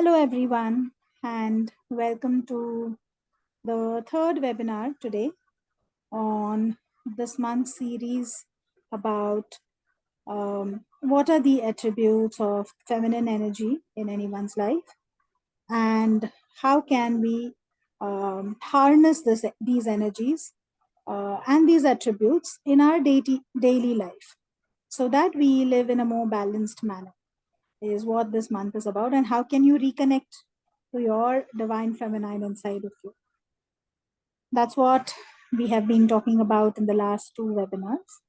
Hello, everyone, and welcome to the third webinar today on this month's series about what are the attributes of feminine energy in anyone's life and how can we harness these energies and these attributes in our daily life so that we live in a more balanced manner is what this month is about, and how can you reconnect to your divine feminine inside of you. That's what we have been talking about in the last two webinars.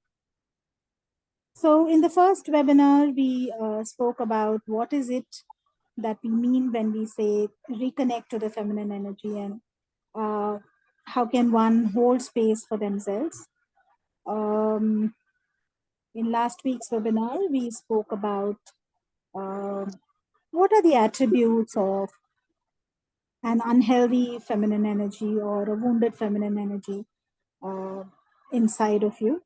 So in the first webinar, we spoke about what is it that we mean when we say reconnect to the feminine energy, and how can one hold space for themselves. In last week's webinar, we spoke about what are the attributes of an unhealthy feminine energy or a wounded feminine energy inside of you.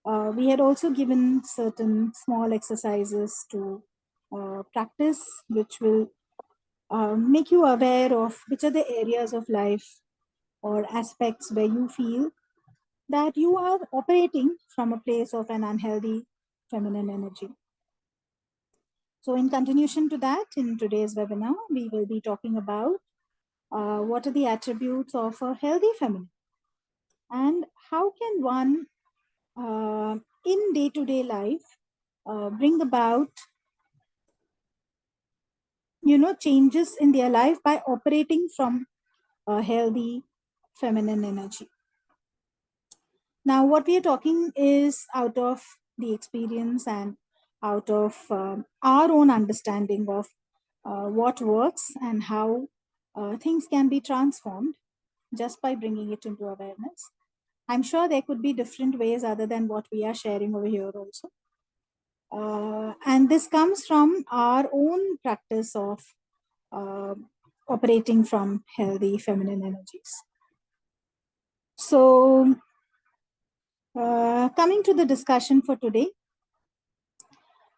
We had also given certain small exercises to practice, which will make you aware of which are the areas of life or aspects where you feel that you are operating from a place of an unhealthy feminine energy. So in continuation to that, in today's webinar, we will be talking about what are the attributes of a healthy feminine and how can one in day-to-day life bring about changes in their life by operating from a healthy feminine energy. Now what we are talking is out of the experience and out of our own understanding of what works and how things can be transformed just by bringing it into awareness. I'm sure there could be different ways other than what we are sharing over here also. And this comes from our own practice of operating from healthy feminine energies. So, coming to the discussion for today,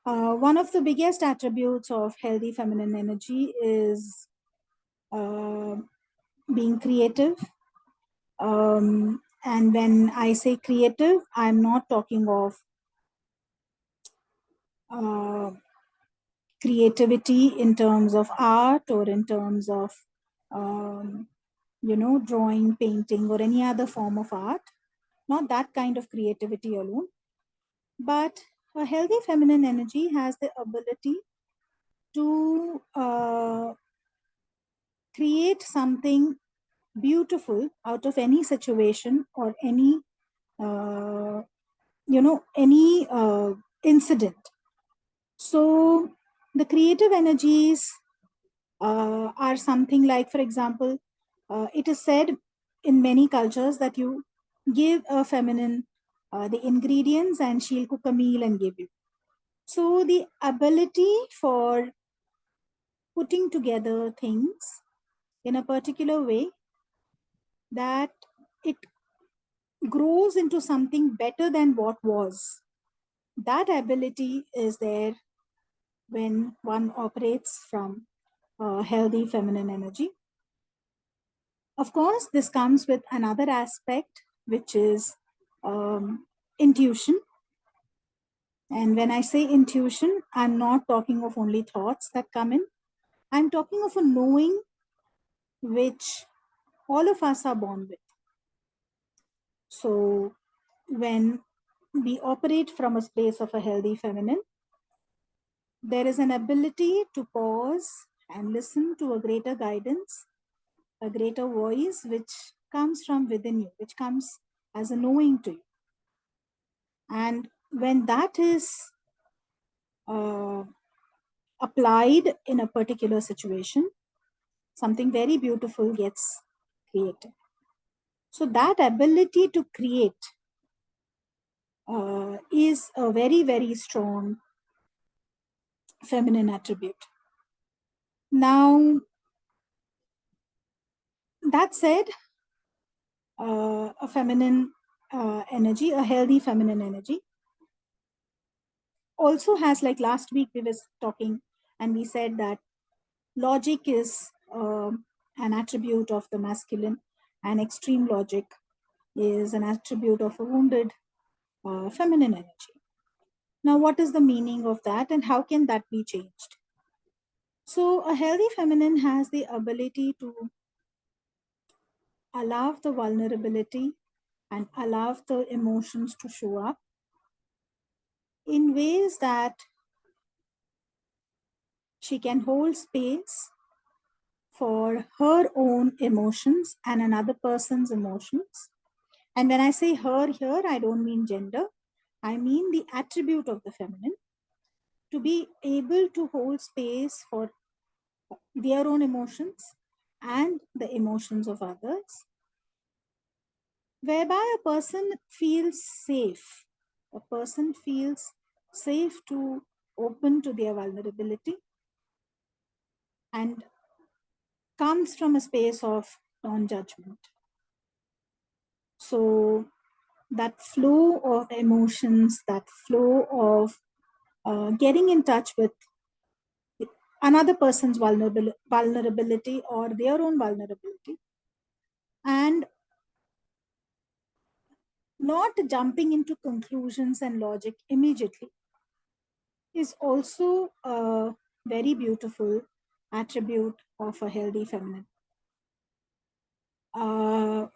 one of the biggest attributes of healthy feminine energy is being creative. And when I say creative, I'm not talking of creativity in terms of art or in terms of drawing, painting, or any other form of art. Not that kind of creativity alone, but a healthy feminine energy has the ability to create something beautiful out of any situation or any incident. So the creative energies are something like, for example, it is said in many cultures that you give a feminine the ingredients and she'll cook a meal and give you. So the ability for putting together things in a particular way that it grows into something better than what was, that ability is there when one operates from healthy feminine energy. Of course, this comes with another aspect, which is intuition. And when I say intuition, I'm not talking of only thoughts that come in. I'm talking of a knowing which all of us are born with. So when we operate from a space of a healthy feminine, there is an ability to pause and listen to a greater guidance, a greater voice which comes from within you, which comes as a knowing to you. And when that is applied in a particular situation, something very beautiful gets created. So that ability to create is a very, very strong feminine attribute. Now, that said, a feminine energy, a healthy feminine energy, also has, like last week we were talking and we said that logic is an attribute of the masculine, and extreme logic is an attribute of a wounded feminine energy. Now, what is the meaning of that, and how can that be changed? So, a healthy feminine has the ability to allow the vulnerability and allow the emotions to show up in ways that she can hold space for her own emotions and another person's emotions. And when I say her here, I don't mean gender, I mean the attribute of the feminine, to be able to hold space for their own emotions and the emotions of others, whereby a person feels safe. A person feels safe to open to their vulnerability and comes from a space of non judgment. So, that flow of emotions, that flow of getting in touch with another person's vulnerability or their own vulnerability, and not jumping into conclusions and logic immediately, is also a very beautiful attribute of a healthy feminine.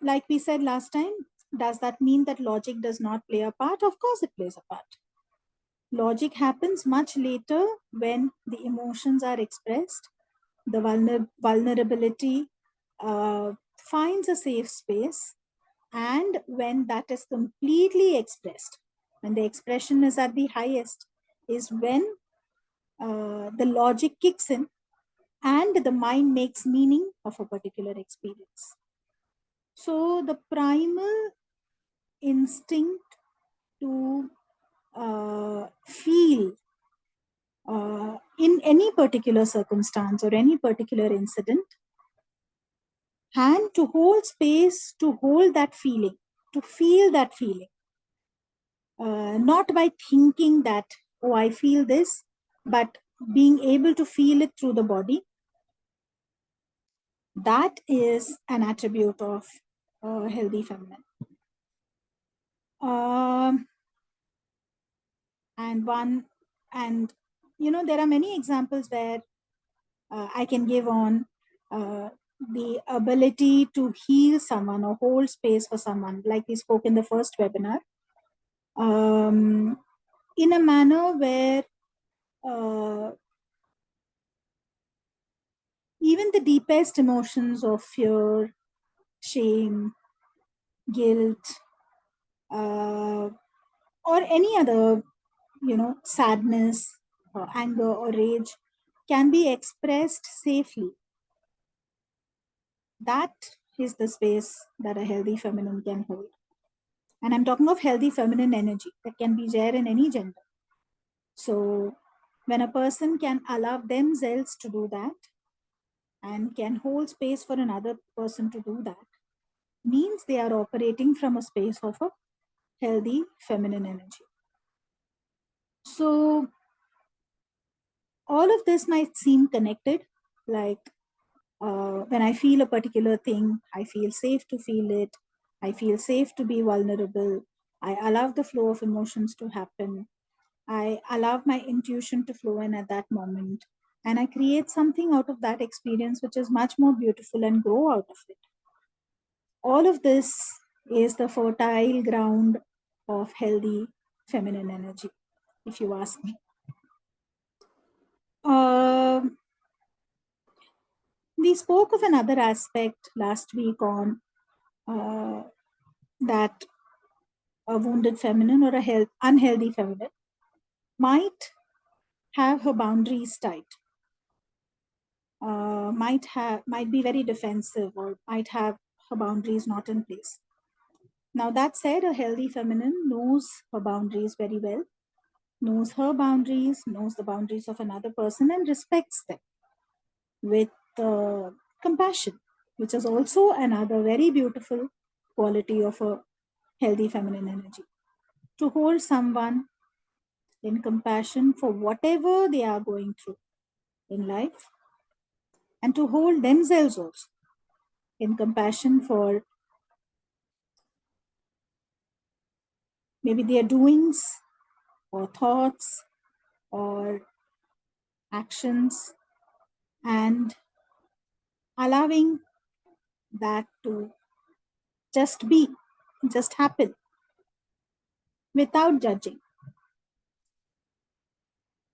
Like we said last time, does that mean that logic does not play a part? Of course, it plays a part. Logic happens much later when the emotions are expressed, the vulnerability finds a safe space, and when that is completely expressed, when the expression is at the highest, is when the logic kicks in and the mind makes meaning of a particular experience. So the primal instinct to feel in any particular circumstance or any particular incident, and to hold space, to hold that feeling, to feel that feeling, not by thinking that, oh, I feel this, but being able to feel it through the body. That is an attribute of healthy feminine. Um, and one, and there are many examples where I can give on the ability to heal someone or hold space for someone, like we spoke in the first webinar, in a manner where even the deepest emotions of fear, shame, guilt, or any other, sadness, or anger, or rage can be expressed safely. That is the space that a healthy feminine can hold. And I'm talking of healthy feminine energy that can be there in any gender. So when a person can allow themselves to do that and can hold space for another person to do that, means they are operating from a space of a healthy feminine energy. So all of this might seem connected, like when I feel a particular thing, I feel safe to feel it. I feel safe to be vulnerable. I allow the flow of emotions to happen. I allow my intuition to flow in at that moment. And I create something out of that experience which is much more beautiful and grow out of it. All of this is the fertile ground of healthy feminine energy, if you ask me. We spoke of another aspect last week on that a wounded feminine or a unhealthy feminine might have her boundaries tight, might be very defensive, or might have her boundaries not in place. Now, that said, a healthy feminine knows her boundaries very well, knows her boundaries, knows the boundaries of another person, and respects them with compassion, which is also another very beautiful quality of a healthy feminine energy. To hold someone in compassion for whatever they are going through in life, and to hold themselves also in compassion for maybe their doings or thoughts or actions, and allowing that to just be, just happen without judging.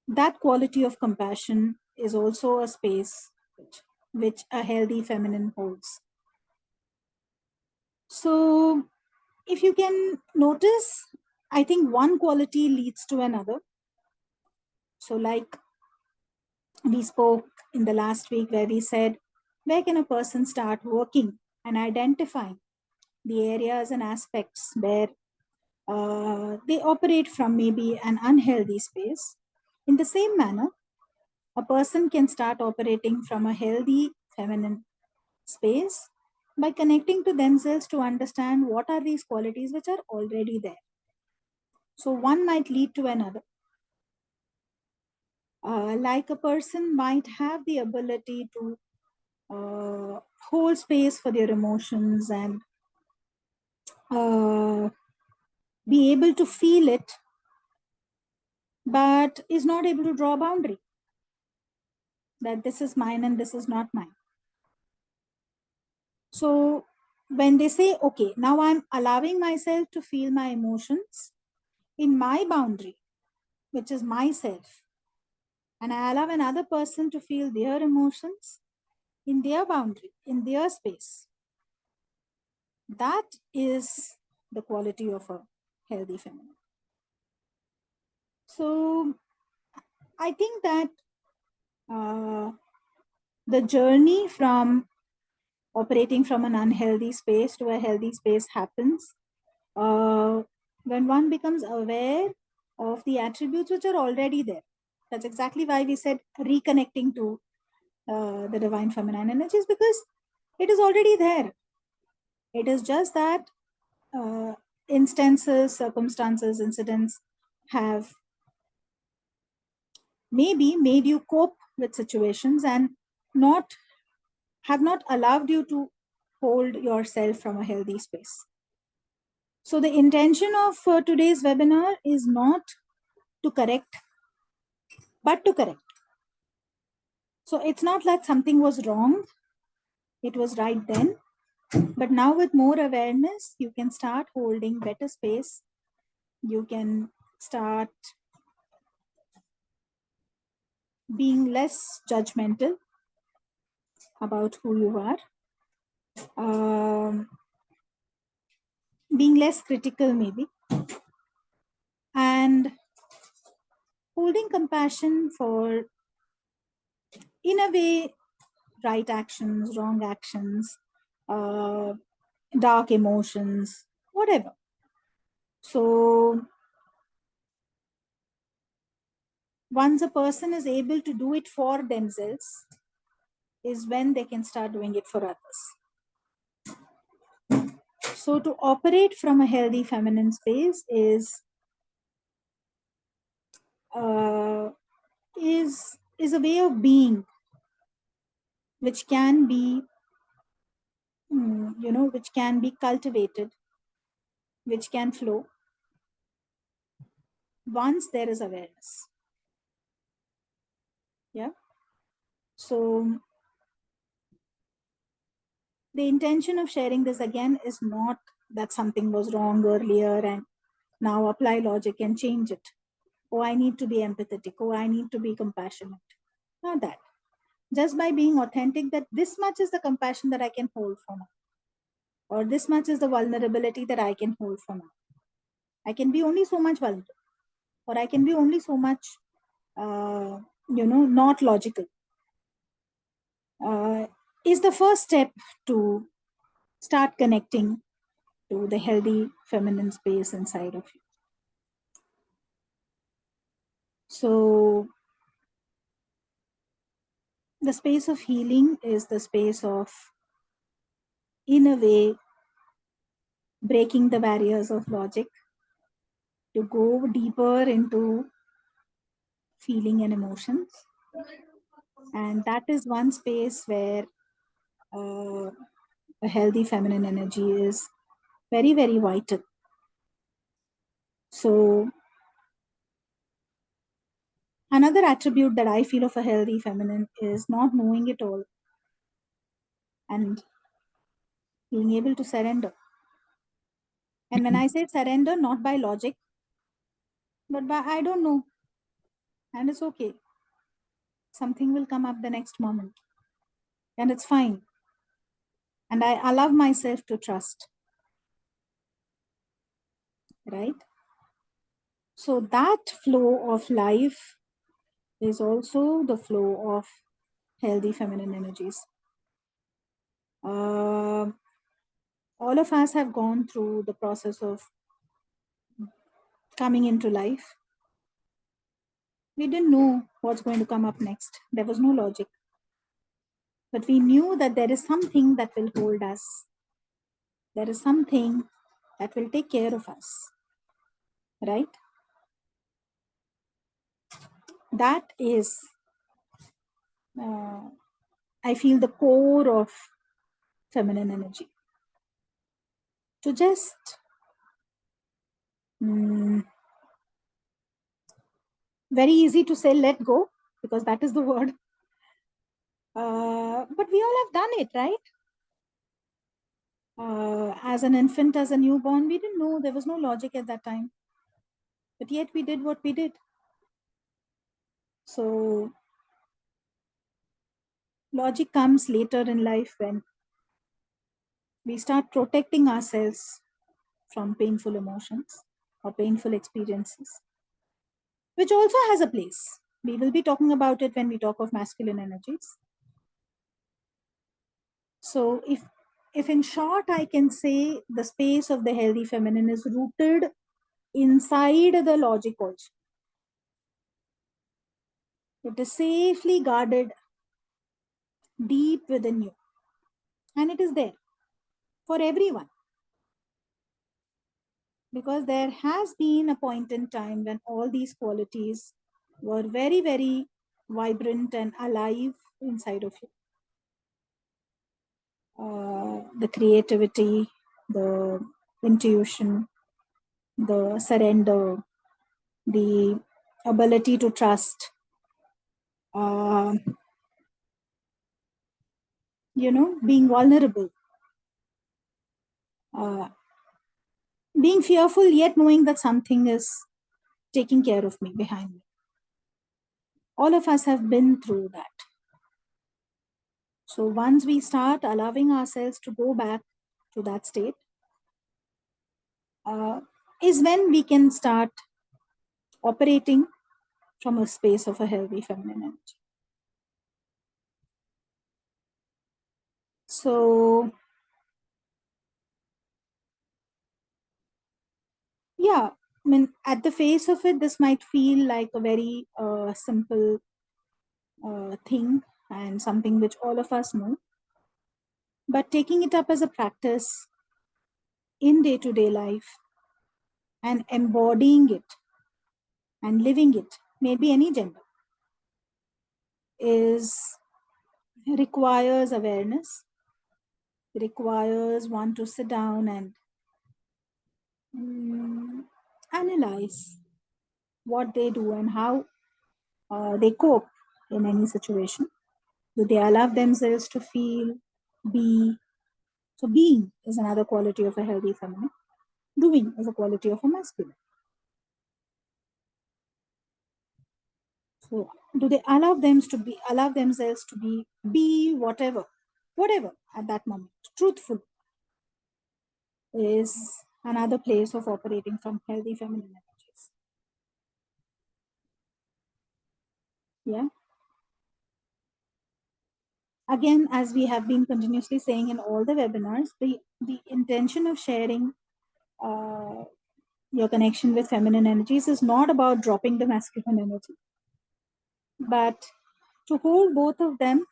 That quality of compassion is also a space which a healthy feminine holds. So, if you can notice, I think one quality leads to another. So, like we spoke in the last week, where we said, where can a person start working and identifying the areas and aspects where they operate from maybe an unhealthy space? In the same manner, a person can start operating from a healthy feminine space by connecting to themselves to understand what are these qualities which are already there. So one might lead to another. Like a person might have the ability to hold space for their emotions and uh, be able to feel it, but is not able to draw a boundary that this is mine and this is not mine. So when they say, okay, now I'm allowing myself to feel my emotions in my boundary, which is myself, and I allow another person to feel their emotions in their boundary, in their space, that is the quality of a healthy feminine. So I think that uh, the journey from operating from an unhealthy space to a healthy space happens uh, when one becomes aware of the attributes which are already there. That's exactly why we said reconnecting to the divine feminine energies, because it is already there. It is just that uh, instances, circumstances, incidents have maybe made you cope with situations and not have not allowed you to hold yourself from a healthy space. So the intention of today's webinar is not to correct, but to correct. So it's not like something was wrong, it was right then. But now, with more awareness, you can start holding better space. You can start being less judgmental about who you are, um, being less critical, maybe, and holding compassion for, in a way, right actions, wrong actions, uh, dark emotions, whatever. So, once a person is able to do it for themselves, is when they can start doing it for others. So, to operate from a healthy feminine space uh, is a way of being which can be, which can be cultivated, which can flow once there is awareness. Yeah. So, the intention of sharing this again is not that something was wrong earlier and now apply logic and change it. Oh, I need to be empathetic. Oh, I need to be compassionate. Not that. Just by being authentic, that this much is the compassion that I can hold for now, or this much is the vulnerability that I can hold for now. I can be only so much vulnerable, or I can be only so much, not logical. Is the first step to start connecting to the healthy feminine space inside of you. So, the space of healing is the space of, in a way, breaking the barriers of logic to go deeper into feeling and emotions. And that is one space where a healthy feminine energy is very, very vital. So, another attribute that I feel of a healthy feminine is not knowing it all and being able to surrender. And when I say surrender, not by logic, but by I don't know, and it's okay. Something will come up the next moment, and it's fine. And I allow myself to trust, right? So that flow of life is also the flow of healthy feminine energies. Uh, all of us have gone through the process of coming into life. We didn't know what's going to come up next. There was no logic. But we knew that there is something that will hold us. There is something that will take care of us, right? That is, uh, I feel, the core of feminine energy. To just mm, very easy to say let go because that is the word. But we all have done it, right? As an infant, as a newborn, we didn't know, there was no logic at that time. But yet we did what we did. So logic comes later in life when we start protecting ourselves from painful emotions or painful experiences, which also has a place. We will be talking about it when we talk of masculine energies. So if in short I can say the space of the healthy feminine is rooted inside the logic also. It is safely guarded deep within you. And it is there for everyone. Because there has been a point in time when all these qualities were very, very vibrant and alive inside of you. The creativity, the intuition, the surrender, the ability to trust, uh, being vulnerable, uh, being fearful yet knowing that something is taking care of me behind me. All of us have been through that. So once we start allowing ourselves to go back to that state, uh, is when we can start operating from a space of a healthy feminine energy. So, yeah, I mean, at the face of it, this might feel like a very simple thing and something which all of us know. But taking it up as a practice in day to day life and embodying it and living it, maybe any gender, is requires awareness, requires one to sit down and analyze what they do and how they cope in any situation. Do they allow themselves to feel, be? So, being is another quality of a healthy feminine. Doing is a quality of a masculine. So, do they allow themselves to be whatever at that moment? Truthful is another place of operating from healthy feminine energies. Yeah. Again, as we have been continuously saying in all the webinars, the intention of sharing uh, your connection with feminine energies is not about dropping the masculine energy, but to hold both of them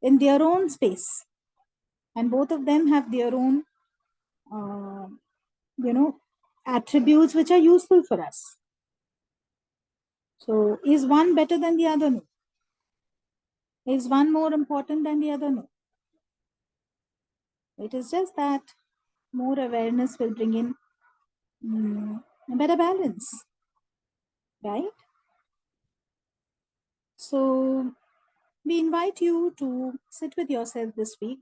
in their own space, and both of them have their own uh, you know attributes which are useful for us. So is one better than the other? No. Is one more important than the other? No. It is just that more awareness will bring in a better balance, right? So we invite you to sit with yourself this week.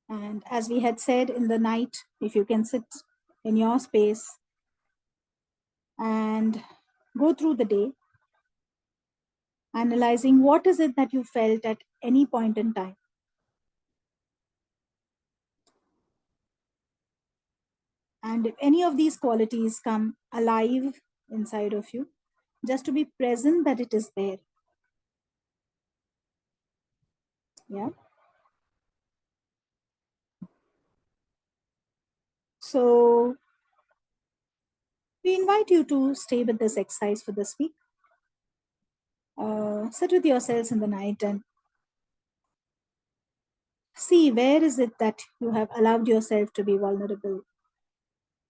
And as we had said in the night, if you can sit in your space and go through the day, analyzing what is it that you felt at any point in time. And if any of these qualities come alive inside of you, just to be present that it is there. Yeah. So we invite you to stay with this exercise for this week. Sit with yourselves in the night and see where is it that you have allowed yourself to be vulnerable,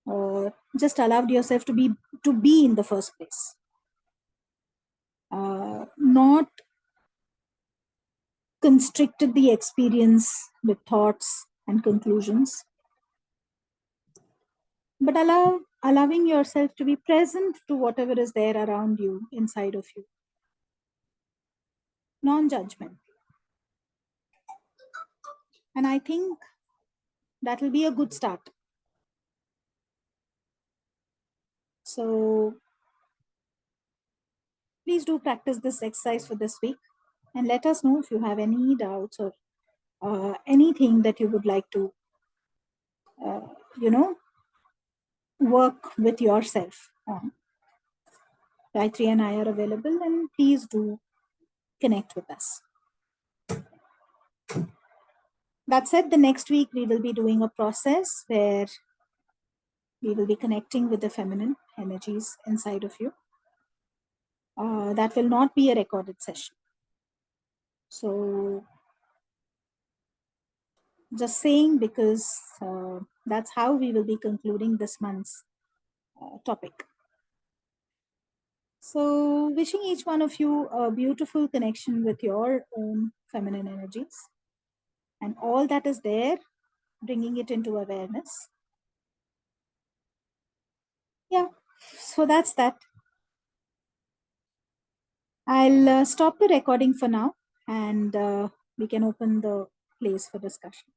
or just allowed yourself to be in the first place. Not constricted the experience with thoughts and conclusions, but allowing yourself to be present to whatever is there around you, inside of you, non-judgment. And I think that will be a good start. So please do practice this exercise for this week, and let us know if you have any doubts or anything that you would like to uh, you know work with yourself on. Gayatri and I are available, and please do connect with us. That said, the next week we will be doing a process where we will be connecting with the feminine energies inside of you. That will not be a recorded session. So, just saying, because that's how we will be concluding this month's topic. So, wishing each one of you a beautiful connection with your own feminine energies and all that is there, bringing it into awareness. Yeah, so that's that. I'll stop the recording for now, and we can open the place for discussion.